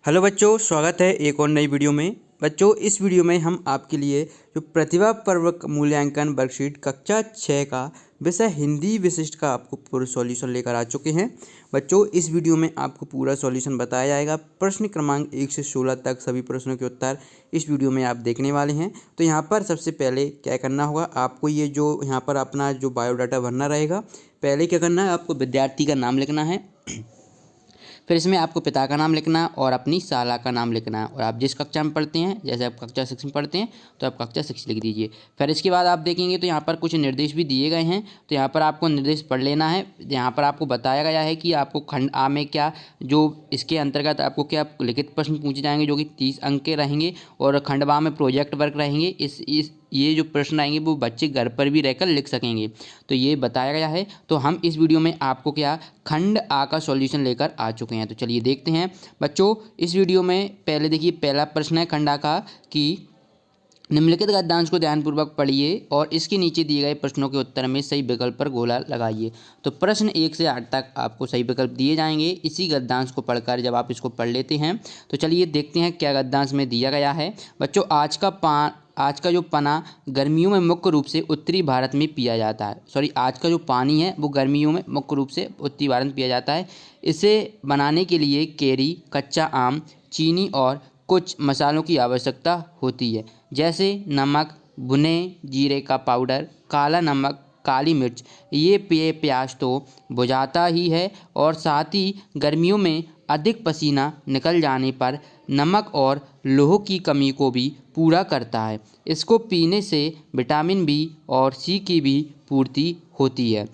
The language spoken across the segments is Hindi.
हेलो बच्चों, स्वागत है एक और नई वीडियो में। बच्चों, इस वीडियो में हम आपके लिए जो प्रतिभा पर्व मूल्यांकन वर्कशीट कक्षा 6 का विषय हिंदी विशिष्ट का आपको पूरा सॉल्यूशन लेकर आ चुके हैं। बच्चों, इस वीडियो में आपको पूरा सॉल्यूशन बताया जाएगा। प्रश्न क्रमांक 1 से 16 तक सभी प्रश्नों के उत्तर इस वीडियो में आप देखने वाले हैं। तो यहाँ पर सबसे पहले क्या करना होगा, आपको ये जो यहाँ पर अपना जो बायोडाटा भरना रहेगा। पहले क्या करना है, आपको विद्यार्थी का नाम लिखना है, फिर इसमें आपको पिता का नाम लिखना और अपनी शाला का नाम लिखना है और आप जिस कक्षा में पढ़ते हैं, जैसे आप कक्षा 6 में पढ़ते हैं तो आप कक्षा 6 लिख दीजिए। फिर इसके बाद आप देखेंगे तो यहाँ पर कुछ निर्देश भी दिए गए हैं, तो यहाँ पर आपको निर्देश पढ़ लेना है। यहाँ पर आपको बताया गया है कि आपको खंड आ में क्या, जो इसके अंतर्गत आपको क्या लिखित प्रश्न पूछे जाएंगे जो कि 30 अंक के रहेंगे, और खंड बा में प्रोजेक्ट वर्क रहेंगे। इस ये जो प्रश्न आएंगे वो बच्चे घर पर भी रहकर लिख सकेंगे, तो ये बताया गया है। तो हम इस वीडियो में आपको क्या खंड आ का सॉल्यूशन लेकर आ चुके हैं, तो चलिए देखते हैं। बच्चों, इस वीडियो में पहले देखिए, पहला प्रश्न है खंड आ का कि निम्नलिखित गद्यांश को ध्यानपूर्वक पढ़िए और इसके नीचे दिए गए प्रश्नों के उत्तर में सही विकल्प पर गोला लगाइए। तो प्रश्न 1 से 8 तक आपको सही विकल्प दिए जाएंगे इसी गद्यांश को पढ़कर। जब आप इसको पढ़ लेते हैं तो चलिए देखते हैं क्या गद्यांश में दिया गया है। बच्चों, आज का जो पना गर्मियों में मुख्य रूप से उत्तरी भारत में पिया जाता है। आज का जो पानी है वो गर्मियों में मुख्य रूप से उत्तरी भारत में पिया जाता है। इसे बनाने के लिए केरी, कच्चा आम, चीनी और कुछ मसालों की आवश्यकता होती है, जैसे नमक, भुने जीरे का पाउडर, काला नमक, काली मिर्च। ये पेय प्यास तो बुझाता ही है और साथ ही गर्मियों में अधिक पसीना निकल जाने पर नमक और लौह की कमी को भी पूरा करता है। इसको पीने से विटामिन बी और सी की भी पूर्ति होती है।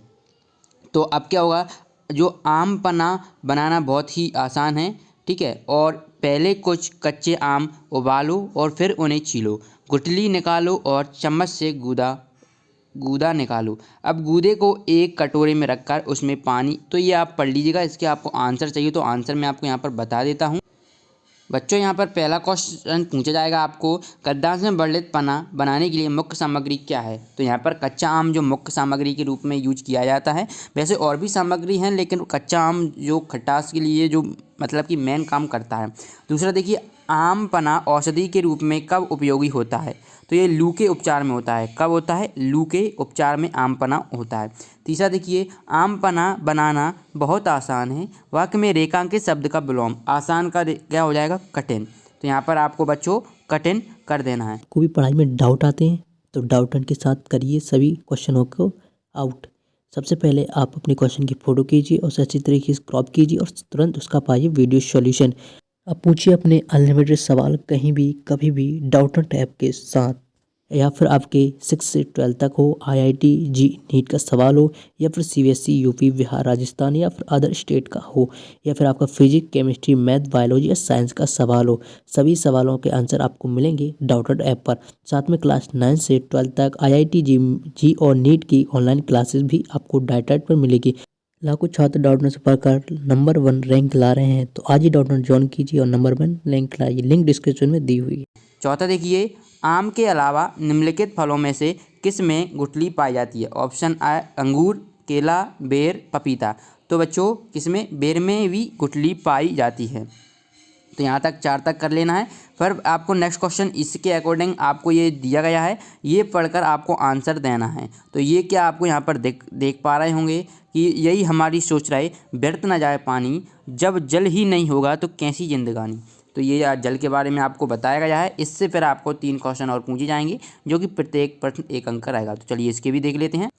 तो अब क्या होगा, जो आम पन्ना बनाना बहुत ही आसान है, ठीक है। और पहले कुछ कच्चे आम उबालो और फिर उन्हें छीलो, गुठली निकालो और चम्मच से गूदा निकालो। अब गूदे को एक कटोरे में रखकर उसमें पानी, तो ये आप पढ़ लीजिएगा। इसके आपको आंसर चाहिए तो आंसर मैं आपको यहाँ पर बता देता हूँ। बच्चों, यहाँ पर पहला क्वेश्चन पूछा जाएगा आपको, गद्यांश में वर्णित पन्ना बनाने के लिए मुख्य सामग्री क्या है। तो यहाँ पर कच्चा आम जो मुख्य सामग्री के रूप में यूज किया जाता है। वैसे और भी सामग्री हैं, लेकिन कच्चा आम जो खटास के लिए जो मतलब कि मेन काम करता है। दूसरा देखिए, आम पन्ना औषधि के रूप में कब उपयोगी होता है। तो ये लू के उपचार में होता है। कब होता है? लू के उपचार में आम पन्ना होता है। तीसरा देखिए, आम पन्ना बनाना बहुत आसान है। वाक्य में रेखांकित शब्द का विलोम, आसान का क्या हो जाएगा? कठिन। तो यहाँ पर आपको बच्चों कठिन कर देना है। कोई भी पढ़ाई में डाउट आते हैं तो डाउटन के साथ करिए सभी क्वेश्चनों को आउट। सबसे पहले आप अपने क्वेश्चन की फ़ोटो कीजिए और अच्छी तरीके से क्रॉप कीजिए और तुरंत उसका पाइए वीडियो सॉल्यूशन। आप पूछिए अपने अनलिमिटेड सवाल कहीं भी कभी भी डाउटन टैब के साथ, या फिर आपके 6 से 12 तक हो, IIT जी नीट का सवाल हो, या फिर CBSE यूपी बिहार राजस्थान या फिर अदर स्टेट का हो, या फिर आपका फिजिक्स केमिस्ट्री मैथ बायोलॉजी या साइंस का सवाल हो। सभी सवालों के आंसर आपको मिलेंगे डाउटन ऐप पर। साथ में क्लास 9 से 12 तक IIT जी और नीट की ऑनलाइन क्लासेस भी आपको डाउटन पर मिलेगी। लाखों छात्र डाउटन से पढ़कर नंबर 1 रैंक ला रहे हैं, तो आज ही डाउटन ज्वाइन कीजिए और नंबर 1 रैंक लाइए। लिंक डिस्क्रिप्शन में दी हुई है। चौथा देखिए, आम के अलावा निम्नलिखित फलों में से किस में गुठली पाई जाती है। ऑप्शन आ, अंगूर, केला, बेर, पपीता। तो बच्चों, किसमें? बेर में भी गुठली पाई जाती है। तो यहाँ तक 4 तक कर लेना है। फिर आपको नेक्स्ट क्वेश्चन इसके अकॉर्डिंग आपको ये दिया गया है, ये पढ़कर आपको आंसर देना है। तो ये क्या आपको यहाँ पर देख पा रहे होंगे कि यही हमारी सोच रहे, व्यर्थ न जाए पानी, जब जल ही नहीं होगा तो कैसी जिंदगानी। तो ये आज जल के बारे में आपको बताया गया है। इससे फिर आपको 3 क्वेश्चन और पूछे जाएंगे, जो कि प्रत्येक प्रश्न 1 अंक का रहेगा। तो चलिए इसके भी देख लेते हैं।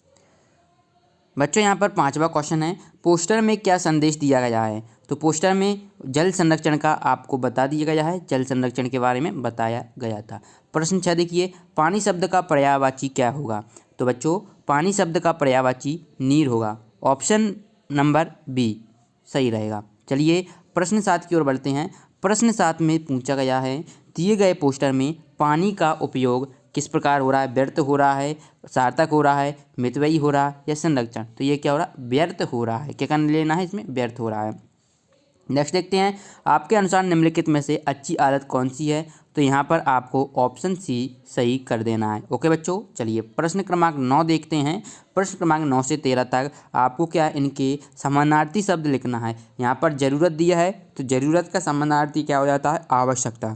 बच्चों, यहाँ पर 5वां क्वेश्चन है, पोस्टर में क्या संदेश दिया गया है। तो पोस्टर में जल संरक्षण का आपको बता दिया गया है, जल संरक्षण के बारे में बताया गया था। प्रश्न 6 देखिए, पानी शब्द का पर्यायवाची क्या होगा। तो बच्चों, पानी शब्द का पर्यायवाची नीर होगा। ऑप्शन नंबर बी सही रहेगा। चलिए प्रश्न 7 की ओर बढ़ते हैं। प्रश्न 7 में पूछा गया है, दिए गए पोस्टर में पानी का उपयोग किस प्रकार हो रहा है। व्यर्थ हो रहा है, सार्थक हो रहा है, मितव्ययी हो रहा है या संरक्षण। तो ये क्या हो रहा है? व्यर्थ हो रहा है। क्या करना लेना है इसमें? व्यर्थ हो रहा है। नेक्स्ट देखते हैं, आपके अनुसार निम्नलिखित में से अच्छी आदत कौन सी है। तो यहाँ पर आपको ऑप्शन सी सही कर देना है। ओके बच्चों, चलिए प्रश्न क्रमांक 9 देखते हैं। प्रश्न क्रमांक 9 से 13 तक आपको क्या इनके समानार्थी शब्द लिखना है। यहाँ पर ज़रूरत दिया है, तो ज़रूरत का समानार्थी क्या हो जाता है, आवश्यकता।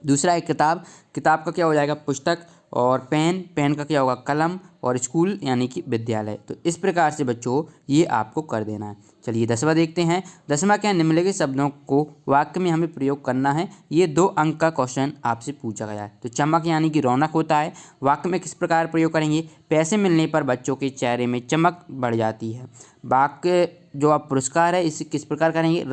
दूसरा है किताब, किताब का क्या हो जाएगा, पुस्तक। और पेन, पेन का क्या होगा, कलम। और स्कूल यानी कि विद्यालय। तो इस प्रकार से बच्चों ये आपको कर देना है। चलिए 10वां देखते हैं। 10वां क्या, निम्नलिखित शब्दों को वाक्य में हमें प्रयोग करना है। ये 2 अंक का क्वेश्चन आपसे पूछा गया है। तो चमक यानी कि रौनक होता है, वाक्य में किस प्रकार प्रयोग करेंगे। पैसे मिलने पर बच्चों के चेहरे में चमक बढ़ जाती है। वाक्य जो आप पुरस्कार है इसे किस प्रकार करेंगे,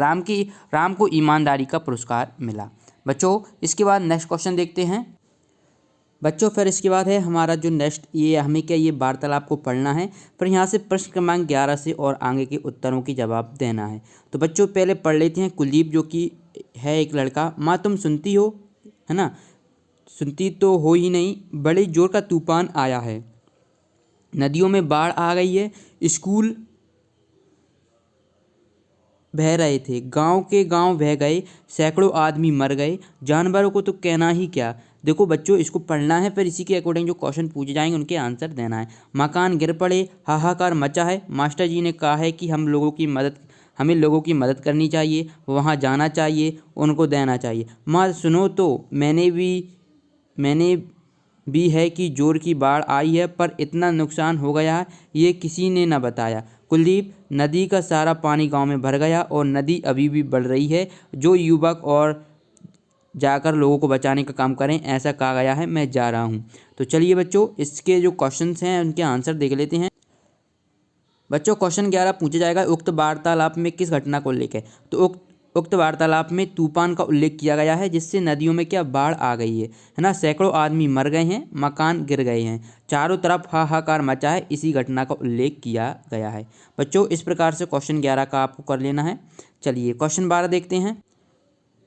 राम को ईमानदारी का पुरस्कार मिला। बच्चों इसके बाद नेक्स्ट क्वेश्चन देखते हैं। बच्चों फिर इसके बाद है हमारा जो नेक्स्ट, ये हमें क्या, ये वार्तालाप को पढ़ना है। फिर यहाँ से प्रश्न क्रमांक 11 से और आगे के उत्तरों की जवाब देना है। तो बच्चों पहले पढ़ लेते हैं। कुलदीप जो कि है एक लड़का, माँ तुम सुनती हो, है ना, सुनती तो हो ही नहीं, बड़े जोर का तूफान आया है, नदियों में बाढ़ आ गई है, स्कूल बह रहे थे, गांव के गांव बह गए, सैकड़ों आदमी मर गए, जानवरों को तो कहना ही क्या। देखो बच्चों इसको पढ़ना है, फिर इसी के अकॉर्डिंग जो क्वेश्चन पूछे जाएंगे उनके आंसर देना है। मकान गिर पड़े, हाहाकार मचा है, मास्टर जी ने कहा है कि हमें लोगों की मदद करनी चाहिए, वहाँ जाना चाहिए, उनको देना चाहिए। माँ सुनो तो, मैंने भी है कि जोर की बाढ़ आई है, पर इतना नुकसान हो गया है ये किसी ने न बताया। कुलदीप, नदी का सारा पानी गांव में भर गया और नदी अभी भी बढ़ रही है, जो युवक और जाकर लोगों को बचाने का काम करें, ऐसा कहा गया है, मैं जा रहा हूं। तो चलिए बच्चों इसके जो क्वेश्चंस हैं उनके आंसर देख लेते हैं। बच्चों क्वेश्चन 11 पूछा जाएगा, उक्त वार्तालाप में किस घटना को उल्लेख है। तो उक्त वार्तालाप में तूफान का उल्लेख किया गया है, जिससे नदियों में क्या, बाढ़ आ गई है ना, सैकड़ों आदमी मर गए हैं, मकान गिर गए हैं, चारों तरफ हाहाकार मचा है, इसी घटना का उल्लेख किया गया है। बच्चों इस प्रकार से क्वेश्चन 11 का आपको कर लेना है। चलिए क्वेश्चन 12 देखते हैं।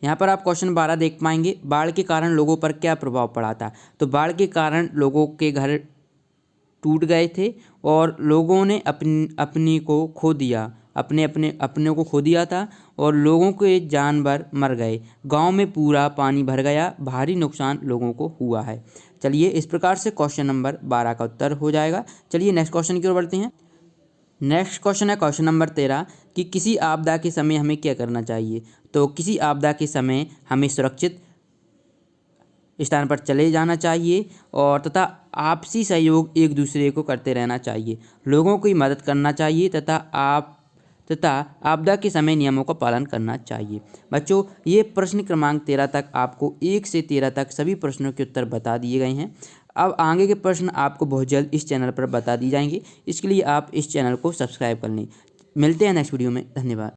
यहाँ पर आप क्वेश्चन 12 देख पाएंगे, बाढ़ के कारण लोगों पर क्या प्रभाव पड़ा था। तो बाढ़ के कारण लोगों के घर टूट गए थे और लोगों ने अपने को खो दिया था और लोगों के जानवर मर गए, गांव में पूरा पानी भर गया, भारी नुकसान लोगों को हुआ है। चलिए इस प्रकार से क्वेश्चन नंबर 12 का उत्तर हो जाएगा। चलिए नेक्स्ट क्वेश्चन की ओर बढ़ते हैं। नेक्स्ट क्वेश्चन है क्वेश्चन नंबर 13 कि किसी आपदा के समय हमें क्या करना चाहिए। तो किसी आपदा के समय हमें सुरक्षित स्थान पर चले जाना चाहिए और तथा आपसी सहयोग एक दूसरे को करते रहना चाहिए, लोगों की मदद करना चाहिए तथा आपदा के समय नियमों का पालन करना चाहिए। बच्चों ये प्रश्न क्रमांक 13 तक आपको 1 से 13 तक सभी प्रश्नों के उत्तर बता दिए गए हैं। अब आगे के प्रश्न आपको बहुत जल्द इस चैनल पर बता दिए जाएंगे, इसके लिए आप इस चैनल को सब्सक्राइब कर लें। मिलते हैं नेक्स्ट वीडियो में, धन्यवाद।